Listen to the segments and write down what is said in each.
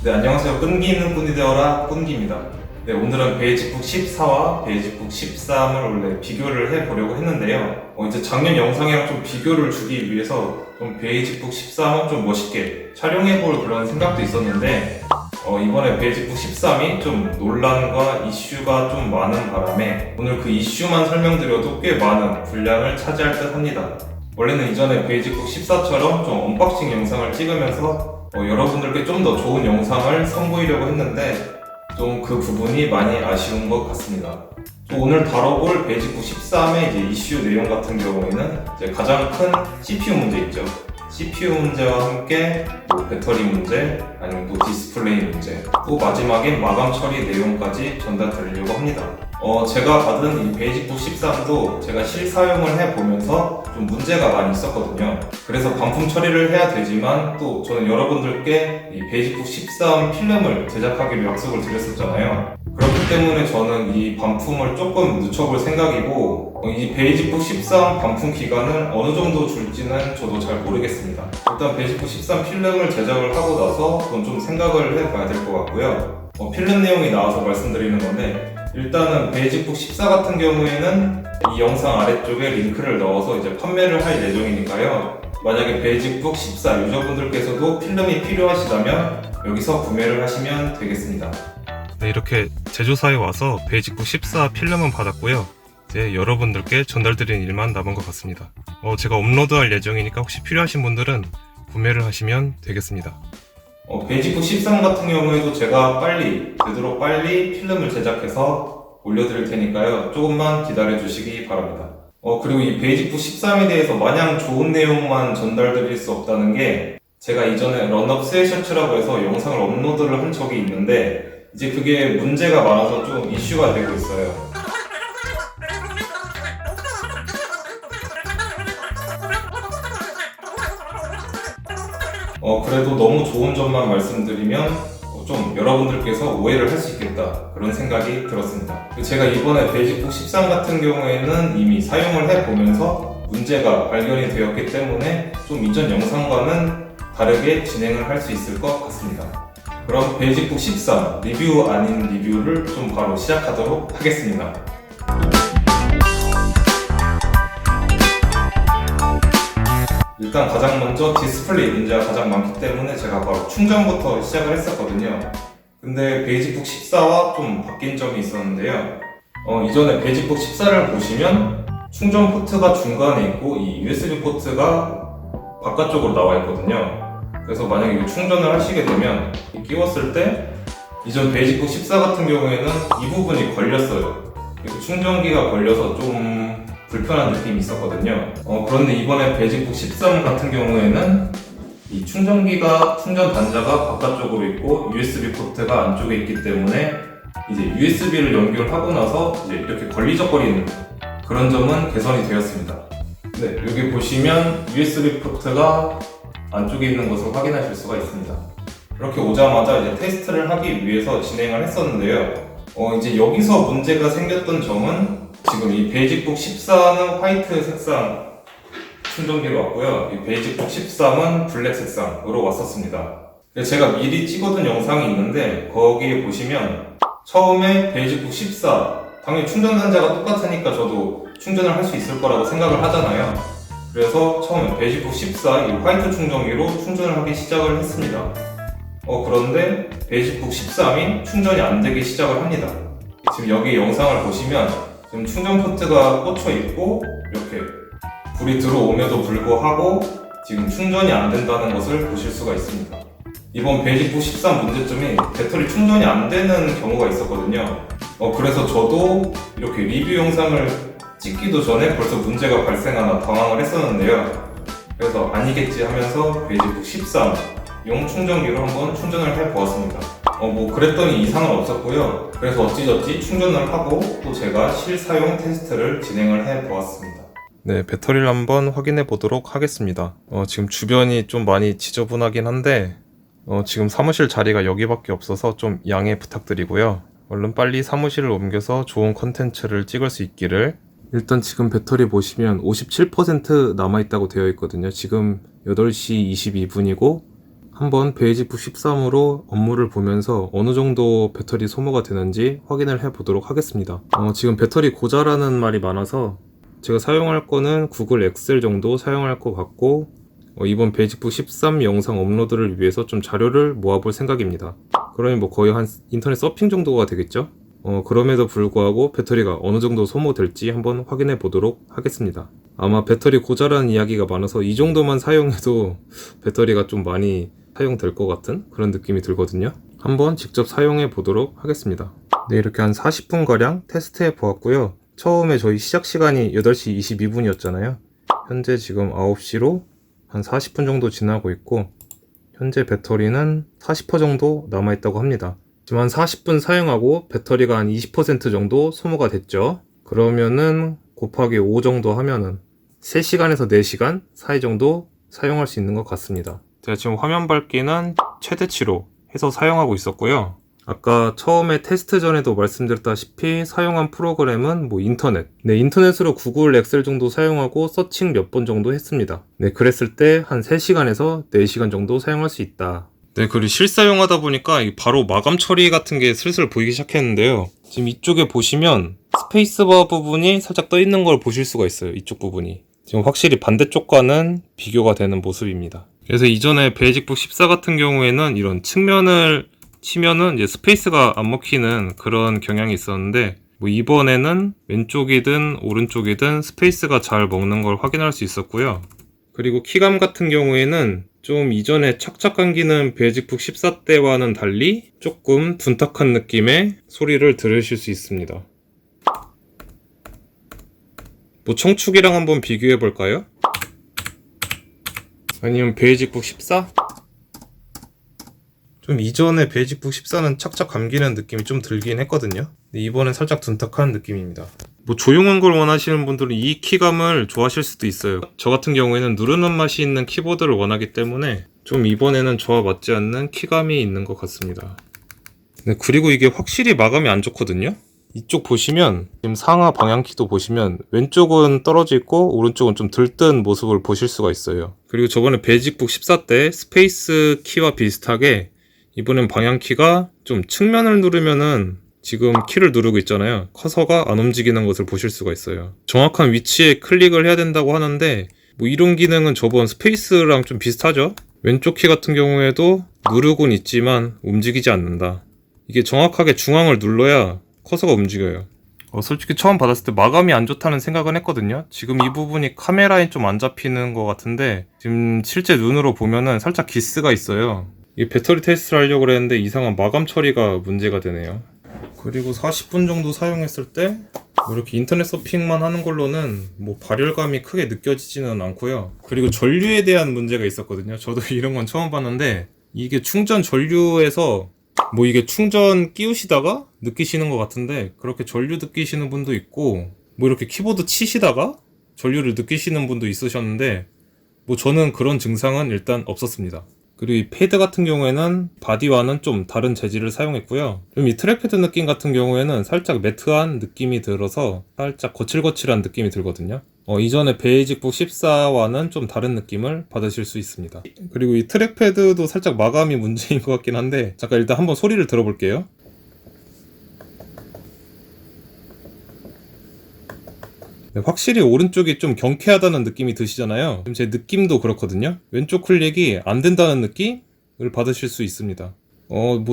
네, 안녕하세요. 끈기 있는 꾼이 되어라 꾼기입니다. 네, 오늘은 베이직북 14와 베이직북 13을 원래 비교를 해보려고 했는데요. 이제 작년 영상이랑 좀 비교를 주기 위해서 좀 베이직북 13은 좀 멋있게 촬영해볼 그런 생각도 있었는데 이번에 베이직북 13이 좀 논란과 이슈가 좀 많은 바람에 오늘 그 이슈만 설명드려도 꽤 많은 분량을 차지할 듯 합니다. 원래는 이전에 베이직북 14처럼 좀 언박싱 영상을 찍으면서 여러분들께 좀 더 좋은 영상을 선보이려고 했는데 좀 그 부분이 많이 아쉬운 것 같습니다. 오늘 다뤄볼 베이직북 13의 이제 이슈 내용 같은 경우에는 이제 가장 큰 CPU 문제 있죠. CPU 문제와 함께 배터리 문제, 아니면 또 디스플레이 문제, 또 마지막엔 마감 처리 내용까지 전달드리려고 합니다. 제가 받은 이 베이직북 13도 제가 실사용을 해보면서 좀 문제가 많이 있었거든요. 그래서 반품 처리를 해야 되지만 또 저는 여러분들께 이 베이직북 13 필름을 제작하기로 약속을 드렸었잖아요. 그렇기 때문에 저는 이 반품을 조금 늦춰볼 생각이고 이 베이직북 13 반품 기간을 어느 정도 줄지는 저도 잘 모르겠습니다. 일단 베이직북 13 필름을 제작을 하고 나서 그건 좀 생각을 해봐야 될 것 같고요. 필름 내용이 나와서 말씀드리는 건데 일단은 베이직북 14 같은 경우에는 이 영상 아래쪽에 링크를 넣어서 이제 판매를 할 예정이니까요. 만약에 베이직북 14 유저분들께서도 필름이 필요하시다면 여기서 구매를 하시면 되겠습니다. 네, 이렇게 제조사에 와서 베이직북 14 필름은 받았고요. 이제 여러분들께 전달드리는 일만 남은 것 같습니다. 제가 업로드할 예정이니까 혹시 필요하신 분들은 구매를 하시면 되겠습니다. 베이직북 13 같은 경우에도 제가 되도록 빨리 필름을 제작해서 올려드릴 테니까요. 조금만 기다려 주시기 바랍니다. 그리고 이 베이직북 13에 대해서 마냥 좋은 내용만 전달드릴 수 없다는 게 제가 이전에 런업 스웨셔츠라고 해서 영상을 업로드를 한 적이 있는데 이제 그게 문제가 많아서 좀 이슈가 되고 있어요. 그래도 너무 좋은 점만 말씀드리면 좀 여러분들께서 오해를 할 수 있겠다 그런 생각이 들었습니다. 제가 이번에 베이직북 13 같은 경우에는 이미 사용을 해보면서 문제가 발견이 되었기 때문에 좀 이전 영상과는 다르게 진행을 할 수 있을 것 같습니다. 그럼 베이직북 13 리뷰 아닌 리뷰를 좀 바로 시작하도록 하겠습니다. 일단 가장 먼저 디스플레이 문제가 가장 많기 때문에 제가 바로 충전부터 시작을 했었거든요. 근데 베이직북 14와 좀 바뀐 점이 있었는데요. 이전에 베이직북 14를 보시면 충전 포트가 중간에 있고 이 USB 포트가 바깥쪽으로 나와 있거든요. 그래서 만약에 이거 충전을 하시게 되면 끼웠을 때 이전 베이직북 14 같은 경우에는 이 부분이 걸렸어요. 그래서 충전기가 걸려서 좀 불편한 느낌이 있었거든요. 그런데 이번에 베이직북 13 같은 경우에는 이 충전 단자가 바깥쪽으로 있고 USB 포트가 안쪽에 있기 때문에 이제 USB를 연결하고 나서 이제 이렇게 걸리적거리는 그런 점은 개선이 되었습니다. 네, 여기 보시면 USB 포트가 안쪽에 있는 것을 확인하실 수가 있습니다. 이렇게 오자마자 이제 테스트를 하기 위해서 진행을 했었는데요. 이제 여기서 문제가 생겼던 점은 지금 이 베이직북 14는 화이트 색상 충전기로 왔고요. 이 베이직북 13은 블랙 색상으로 왔었습니다. 제가 미리 찍어둔 영상이 있는데 거기에 보시면 처음에 베이직북 14 당연히 충전 단자가 똑같으니까 저도 충전을 할 수 있을 거라고 생각을 하잖아요. 그래서 처음에 베이직북 14 이 화이트 충전기로 충전을 하기 시작을 했습니다. 그런데 베이직북 13이 충전이 안 되기 시작을 합니다. 지금 여기 영상을 보시면 지금 충전 포트가 꽂혀 있고 이렇게 불이 들어옴에도 불구하고 지금 충전이 안 된다는 것을 보실 수가 있습니다. 이번 베이직북 13 문제점이 배터리 충전이 안 되는 경우가 있었거든요. 그래서 저도 이렇게 리뷰 영상을 찍기도 전에 벌써 문제가 발생하나 당황을 했었는데요. 그래서 아니겠지 하면서 베이직북 13 용 충전기로 한번 충전을 해보았습니다. 그랬더니 이상은 없었고요. 그래서 어찌저찌 충전을 하고 또 제가 실사용 테스트를 진행을 해보았습니다. 네, 배터리를 한번 확인해 보도록 하겠습니다. 지금 주변이 좀 많이 지저분하긴 한데 지금 사무실 자리가 여기밖에 없어서 좀 양해 부탁드리고요. 얼른 빨리 사무실을 옮겨서 좋은 컨텐츠를 찍을 수 있기를. 일단 지금 배터리 보시면 57% 남아있다고 되어 있거든요. 지금 8시 22분이고 한번 베이직북 13으로 업무를 보면서 어느 정도 배터리 소모가 되는지 확인을 해 보도록 하겠습니다. 지금 배터리 고자라는 말이 많아서 제가 사용할 거는 구글 엑셀 정도 사용할 것 같고, 이번 베이직북 13 영상 업로드를 위해서 좀 자료를 모아볼 생각입니다. 그러니 뭐 거의 한 인터넷 서핑 정도가 되겠죠? 그럼에도 불구하고 배터리가 어느 정도 소모될지 한번 확인해 보도록 하겠습니다. 아마 배터리 고자라는 이야기가 많아서 이 정도만 사용해도 배터리가 좀 많이 사용될 것 같은 그런 느낌이 들거든요. 한번 직접 사용해 보도록 하겠습니다. 네, 이렇게 한 40분가량 테스트해 보았고요. 처음에 저희 시작 시간이 8시 22분이었잖아요. 현재 지금 9시로 한 40분 정도 지나고 있고, 현재 배터리는 40% 정도 남아있다고 합니다. 지금 한 40분 사용하고 배터리가 한 20% 정도 소모가 됐죠. 그러면은 곱하기 5 정도 하면은 3시간에서 4시간 사이 정도 사용할 수 있는 것 같습니다. 제가 지금 화면 밝기는 최대치로 해서 사용하고 있었고요. 아까 처음에 테스트 전에도 말씀드렸다시피 사용한 프로그램은 인터넷으로 구글 엑셀 정도 사용하고 서칭 몇 번 정도 했습니다. 네, 그랬을 때 한 3시간에서 4시간 정도 사용할 수 있다. 네, 그리고 실사용하다 보니까 바로 마감 처리 같은 게 슬슬 보이기 시작했는데요. 지금 이쪽에 보시면 스페이스바 부분이 살짝 떠 있는 걸 보실 수가 있어요. 이쪽 부분이. 지금 확실히 반대쪽과는 비교가 되는 모습입니다. 그래서 이전에 베이직북 14 같은 경우에는 이런 측면을 치면은 이제 스페이스가 안 먹히는 그런 경향이 있었는데, 이번에는 왼쪽이든 오른쪽이든 스페이스가 잘 먹는 걸 확인할 수 있었고요. 그리고 키감 같은 경우에는 좀 이전에 착착 감기는 베이직북 14 때와는 달리 조금 둔탁한 느낌의 소리를 들으실 수 있습니다. 청축이랑 한번 비교해 볼까요? 아니면 베이직북 14? 좀 이전에 베이직북 14는 착착 감기는 느낌이 좀 들긴 했거든요. 근데 이번엔 살짝 둔탁한 느낌입니다. 조용한 걸 원하시는 분들은 이 키감을 좋아하실 수도 있어요. 저 같은 경우에는 누르는 맛이 있는 키보드를 원하기 때문에 좀 이번에는 저와 맞지 않는 키감이 있는 것 같습니다. 네, 그리고 이게 확실히 마감이 안 좋거든요. 이쪽 보시면 지금 상하 방향키도 보시면 왼쪽은 떨어져 있고 오른쪽은 좀 들뜬 모습을 보실 수가 있어요. 그리고 저번에 베이직북 14 때 스페이스 키와 비슷하게 이번엔 방향키가 좀 측면을 누르면은 지금 키를 누르고 있잖아요. 커서가 안 움직이는 것을 보실 수가 있어요. 정확한 위치에 클릭을 해야 된다고 하는데 이런 기능은 저번 스페이스랑 좀 비슷하죠? 왼쪽 키 같은 경우에도 누르곤 있지만 움직이지 않는다. 이게 정확하게 중앙을 눌러야 커서가 움직여요. 솔직히 처음 받았을 때 마감이 안 좋다는 생각은 했거든요. 지금 이 부분이 카메라에 좀 안 잡히는 것 같은데 지금 실제 눈으로 보면은 살짝 기스가 있어요. 이 배터리 테스트를 하려고 그랬는데 이상한 마감 처리가 문제가 되네요. 그리고 40분 정도 사용했을 때 이렇게 인터넷 서핑만 하는 걸로는 발열감이 크게 느껴지지는 않고요. 그리고 전류에 대한 문제가 있었거든요. 저도 이런 건 처음 봤는데 이게 충전 전류에서 이게 충전 끼우시다가 느끼시는 것 같은데 그렇게 전류 느끼시는 분도 있고 이렇게 키보드 치시다가 전류를 느끼시는 분도 있으셨는데 저는 그런 증상은 일단 없었습니다. 그리고 이 패드 같은 경우에는 바디와는 좀 다른 재질을 사용했고요. 좀 이 트랙패드 느낌 같은 경우에는 살짝 매트한 느낌이 들어서 살짝 거칠거칠한 느낌이 들거든요. 이전에 베이직북 14와는 좀 다른 느낌을 받으실 수 있습니다. 그리고 이 트랙패드도 살짝 마감이 문제인 것 같긴 한데 잠깐 일단 한번 소리를 들어볼게요. 네, 확실히 오른쪽이 좀 경쾌하다는 느낌이 드시잖아요. 지금 제 느낌도 그렇거든요. 왼쪽 클릭이 안 된다는 느낌을 받으실 수 있습니다.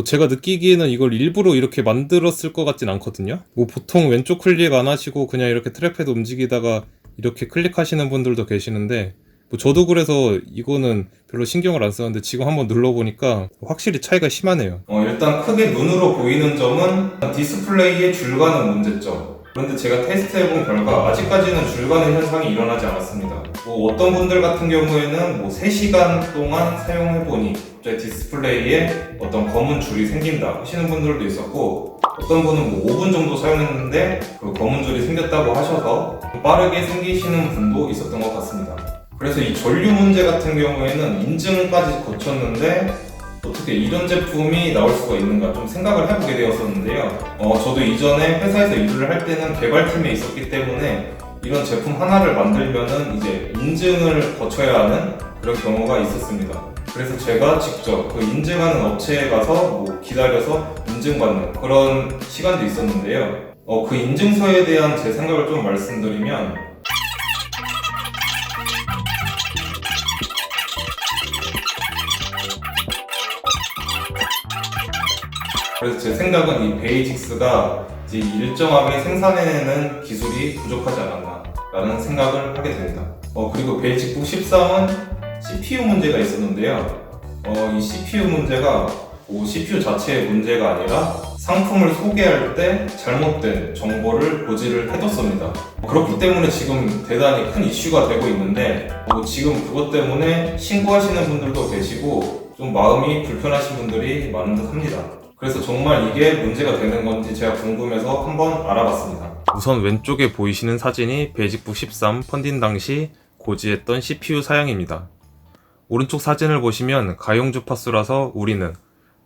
제가 느끼기에는 이걸 일부러 이렇게 만들었을 것 같진 않거든요. 보통 왼쪽 클릭 안 하시고 그냥 이렇게 트랙패드 움직이다가 이렇게 클릭하시는 분들도 계시는데 저도 그래서 이거는 별로 신경을 안 쓰는데 지금 한번 눌러보니까 확실히 차이가 심하네요. 일단 크게 눈으로 보이는 점은 디스플레이의 줄가는 문제점. 그런데 제가 테스트해본 결과 아직까지는 줄가는 현상이 일어나지 않았습니다. 어떤 분들 같은 경우에는 3시간 동안 사용해보니 갑자기 디스플레이에 어떤 검은 줄이 생긴다 하시는 분들도 있었고, 어떤 분은 5분 정도 사용했는데 그 검은 줄이 생겼다고 하셔서 빠르게 생기시는 분도 있었던 것 같습니다. 그래서 이 전류 문제 같은 경우에는 인증까지 거쳤는데 어떻게 이런 제품이 나올 수가 있는가 좀 생각을 해보게 되었었는데요. 저도 이전에 회사에서 일을 할 때는 개발팀에 있었기 때문에 이런 제품 하나를 만들면은 이제 인증을 거쳐야 하는 그런 경우가 있었습니다. 그래서 제가 직접 그 인증하는 업체에 가서 뭐 기다려서 인증받는 그런 시간도 있었는데요. 그 인증서에 대한 제 생각을 좀 말씀드리면, 그래서 제 생각은 이 베이직스가 이제 일정하게 생산해내는 기술이 부족하지 않았나 라는 생각을 하게 됩니다. 그리고 베이직북 13은 CPU 문제가 있었는데요. 이 CPU 문제가 CPU 자체의 문제가 아니라 상품을 소개할 때 잘못된 정보를 고지를 해뒀습니다. 그렇기 때문에 지금 대단히 큰 이슈가 되고 있는데, 지금 그것 때문에 신고하시는 분들도 계시고 좀 마음이 불편하신 분들이 많은 듯 합니다. 그래서 정말 이게 문제가 되는 건지 제가 궁금해서 한번 알아봤습니다. 우선 왼쪽에 보이시는 사진이 베이직북 13 펀딩 당시 고지했던 CPU 사양입니다. 오른쪽 사진을 보시면 가용 주파수라서 우리는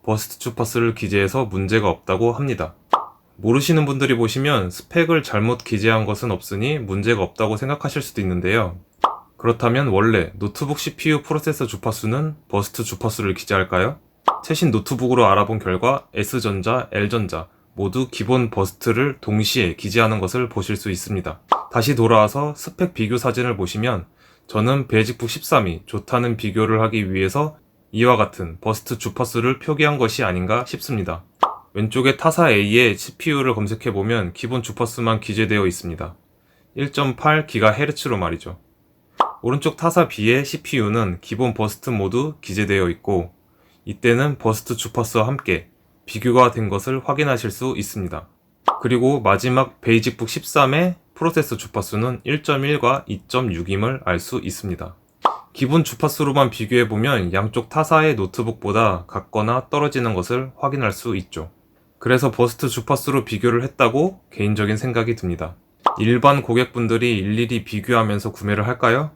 버스트 주파수를 기재해서 문제가 없다고 합니다. 모르시는 분들이 보시면 스펙을 잘못 기재한 것은 없으니 문제가 없다고 생각하실 수도 있는데요. 그렇다면 원래 노트북 CPU 프로세서 주파수는 버스트 주파수를 기재할까요? 최신 노트북으로 알아본 결과 S전자, L전자 모두 기본 버스트를 동시에 기재하는 것을 보실 수 있습니다. 다시 돌아와서 스펙 비교 사진을 보시면 저는 베이직북 13이 좋다는 비교를 하기 위해서 이와 같은 버스트 주파수를 표기한 것이 아닌가 싶습니다. 왼쪽에 타사 A의 CPU를 검색해보면 기본 주파수만 기재되어 있습니다. 1.8GHz로 말이죠. 오른쪽 타사 B의 CPU는 기본 버스트 모두 기재되어 있고, 이때는 버스트 주파수와 함께 비교가 된 것을 확인하실 수 있습니다. 그리고 마지막 베이직북 13의 프로세서 주파수는 1.1과 2.6임을 알 수 있습니다. 기본 주파수로만 비교해보면 양쪽 타사의 노트북보다 같거나 떨어지는 것을 확인할 수 있죠. 그래서 버스트 주파수로 비교를 했다고 개인적인 생각이 듭니다. 일반 고객분들이 일일이 비교하면서 구매를 할까요?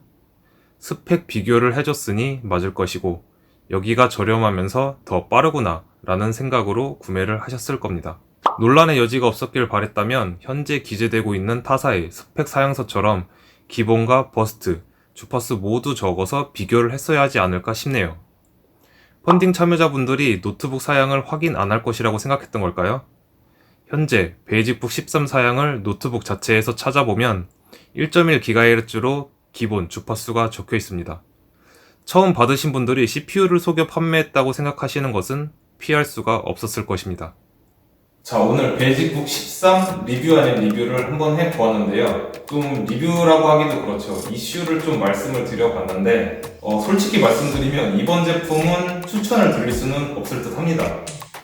스펙 비교를 해줬으니 맞을 것이고, 여기가 저렴하면서 더 빠르구나 라는 생각으로 구매를 하셨을 겁니다. 논란의 여지가 없었길 바랬다면 현재 기재되고 있는 타사의 스펙 사양서처럼 기본과 버스트, 주파수 모두 적어서 비교를 했어야 하지 않을까 싶네요. 펀딩 참여자분들이 노트북 사양을 확인 안 할 것이라고 생각했던 걸까요? 현재 베이직북 13 사양을 노트북 자체에서 찾아보면 1.1GHz로 기본 주파수가 적혀 있습니다. 처음 받으신 분들이 CPU를 속여 판매했다고 생각하시는 것은 피할 수가 없었을 것입니다. 자, 오늘 베이직북 13 리뷰 아닌 리뷰를 한번 해보았는데요. 좀 리뷰라고 하기도 그렇죠. 이슈를 좀 말씀을 드려봤는데, 솔직히 말씀드리면 이번 제품은 추천을 드릴 수는 없을 듯 합니다.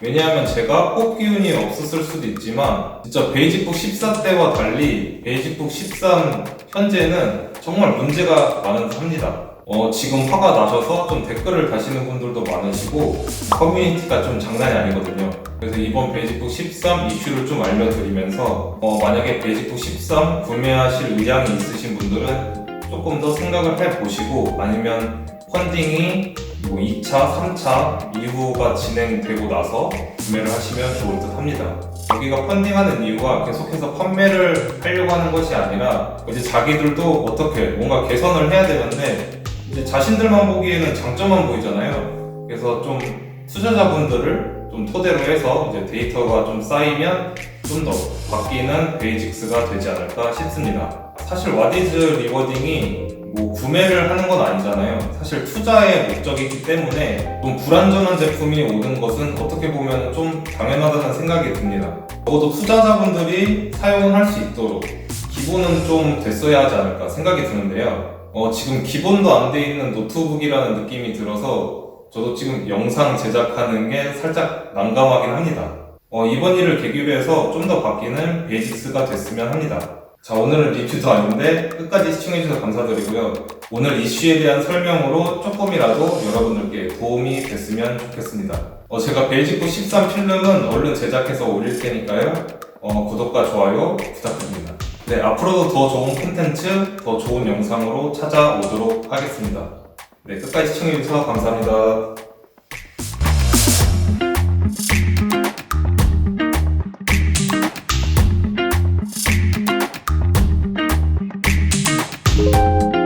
왜냐하면 제가 뽑기 운이 없었을 수도 있지만 진짜 베이직북 14 때와 달리 베이직북 13 현재는 정말 문제가 많은 듯 합니다. 지금 화가 나셔서 좀 댓글을 다시는 분들도 많으시고 커뮤니티가 좀 장난이 아니거든요. 그래서 이번 베이직북 13 이슈를 좀 알려드리면서 만약에 베이직북 13 구매하실 의향이 있으신 분들은 조금 더 생각을 해보시고, 아니면 펀딩이 뭐 2차, 3차 이후가 진행되고 나서 구매를 하시면 좋을 듯 합니다. 여기가 펀딩하는 이유가 계속해서 판매를 하려고 하는 것이 아니라 이제 자기들도 어떻게 뭔가 개선을 해야 되는데 이제 자신들만 보기에는 장점만 보이잖아요. 그래서 좀 투자자분들을 좀 토대로 해서 이제 데이터가 좀 쌓이면 좀 더 바뀌는 베이직스가 되지 않을까 싶습니다. 사실 와디즈 리워딩이 뭐 구매를 하는 건 아니잖아요. 사실 투자의 목적이기 때문에 좀 불안전한 제품이 오는 것은 어떻게 보면 좀 당연하다는 생각이 듭니다. 적어도 투자자분들이 사용을 할 수 있도록 기본은 좀 됐어야 하지 않을까 생각이 드는데요. 지금 기본도 안 돼 있는 노트북이라는 느낌이 들어서 저도 지금 영상 제작하는 게 살짝 난감하긴 합니다. 이번 일을 계기로 해서 좀 더 바뀌는 베이직스가 됐으면 합니다. 자, 오늘은 리뷰도 아닌데 끝까지 시청해주셔서 감사드리고요. 오늘 이슈에 대한 설명으로 조금이라도 여러분들께 도움이 됐으면 좋겠습니다. 제가 베이직북 13 필름은 얼른 제작해서 올릴 테니까요. 구독과 좋아요 부탁드립니다. 네, 앞으로도 더 좋은 콘텐츠, 더 좋은 영상으로 찾아오도록 하겠습니다. 네, 끝까지 시청해주셔서 감사합니다.